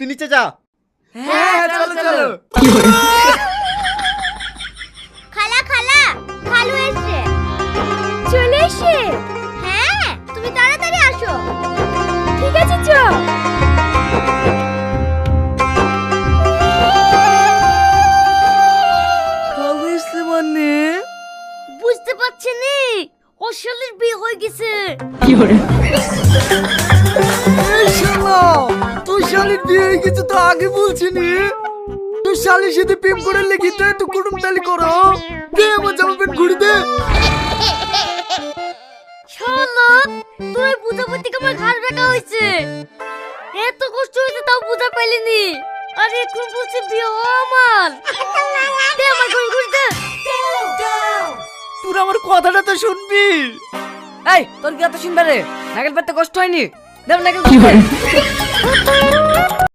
তুই নিচে যা। হ্যাঁ চলো চলো। খালা খালা খালু এসে চলে এসে। হ্যাঁ তুমি তাড়াতাড়ি আসো। ঠিক আছে চ। খালু এসে মানে? বুঝতে পারছি নি ও শালির বিয়ে হয়ে গেছে। এই শালা, তোর শালির বিয়ে হয়ে গেছে তো আগে বলছিনি? তোর শালির সাথে প্রেম করে লেগে তো এত কুটুম তালি করো। দে আমার জামা প্যান্ট ঘুরে দে। শালা তুই বুঝা বুঝতে আমার ঘাড় বেঁকা হয়েছে। এত কষ্ট হয়েছে তাও বুঝা পাইলিনি। আর এখন বলছে বিয়ে হওয়া আমার। দে আমার ঘুরে ঘুরে দে। তোর আমার কথাটা তো শুনবি। এই তোর কি এত শুনবে রে? নাগেল পেতে কষ্ট হয়নি? দেব নাগেল।